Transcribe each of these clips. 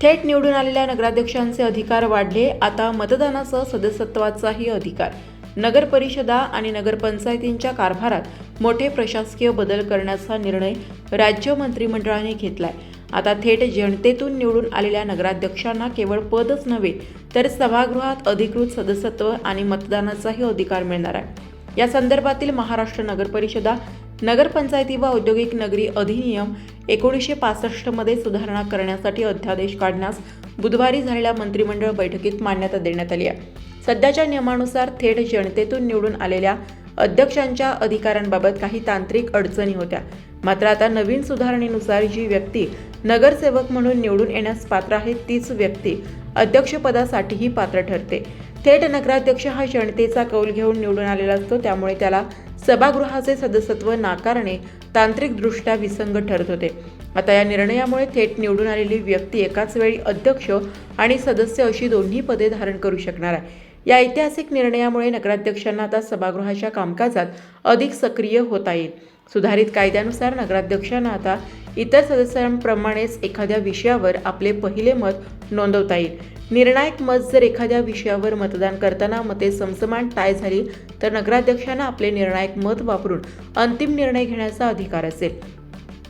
थेट निवडून आलेल्या नगराध्यक्षांचे अधिकार वाढले. आता मतदानासह सदस्यत्वाचाही अधिकार. नगर परिषदा आणि नगरपंचायतींच्या कारभारात मोठे प्रशासकीय बदल करण्याचा निर्णय राज्य मंत्रिमंडळाने घेतलाय. आता थेट जनतेतून निवडून आलेल्या नगराध्यक्षांना केवळ पदच नव्हे तर सभागृहात अधिकृत सदस्यत्व आणि मतदानाचाही अधिकार मिळणार आहे. या संदर्भातील महाराष्ट्र नगर परिषदा, नगरपंचायती व औद्योगिक नगरी अधिनियम 1965 मध्ये सुधारणा करण्यासाठी अध्यादेश काढण्यास बुधवारी झालेल्या मंत्रिमंडळ बैठकीत मान्यता देण्यात आली आहे. सध्याच्या नियमानुसार थेट जनतेतून निवडून आलेल्या अध्यक्षांच्या अधिकारांबाबत काही तांत्रिक अडचणी होत्या. मात्र आता नवीन सुधारणेनुसार जी व्यक्ती नगरसेवक म्हणून निवडून येण्यास पात्र आहे तीच व्यक्ती अध्यक्षपदासाठीही पात्र ठरते. थेट नगराध्यक्ष हा जनतेचा कौल घेऊन निवडून आलेला असतो, त्यामुळे त्याला सभागृहाचे सदस्यत्व नाकारणे तांत्रिकदृष्ट्या विसंगत ठरत होते. आता या निर्णयामुळे थेट निवडून आलेली व्यक्ती एकाच वेळी अध्यक्ष आणि सदस्य अशी दोन्ही पदे धारण करू शकणार आहे. या ऐतिहासिक निर्णयामुळे नगराध्यक्षांना आता सभागृहाच्या कामकाजात अधिक सक्रिय होता येईल. सुधारित कायद्यानुसार नगराध्यक्षांना आता इतर सदस्यांप्रमाणेच एखाद्या विषयावर आपले पहिले मत नोंदवता येईल. निर्णायक मत जर एखाद्या विषयावर मतदान करताना मते समसमान टाय झाली तर नगराध्यक्षांना आपले निर्णायक मत वापरून अंतिम निर्णय घेण्याचा अधिकार असेल.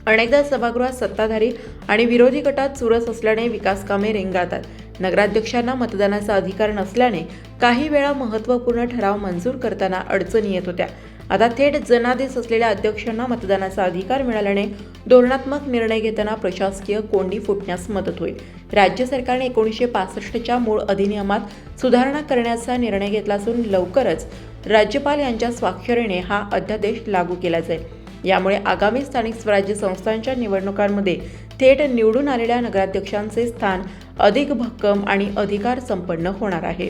अनेकदा सभागृहात सत्ताधारी आणि विरोधी गटात चुरस असल्याने विकास कामे रेंगाळतात. नगराध्यक्षांना मतदानाचा अधिकार नसल्याने काही वेळा महत्त्वपूर्ण ठराव मंजूर करताना अडचणी येत होत्या. आता थेट जनादेश असलेल्या अध्यक्षांना मतदानाचा अधिकार मिळाल्याने धोरणात्मक निर्णय घेताना प्रशासकीय कोंडी फुटण्यास मदत होईल. राज्य सरकारने 1965च्या मूळ अधिनियमात सुधारणा करण्याचा निर्णय घेतला असून लवकरच राज्यपाल यांच्या स्वाक्षरीने हा अध्यादेश लागू केला जाईल. यामुळे आगामी स्थानिक स्वराज्य संस्थांच्या निवडणुकांमध्ये थेट निवडून आलेल्या नगराध्यक्षांचे स्थान अधिक भक्कम आणि अधिकार संपन्न होणार आहे.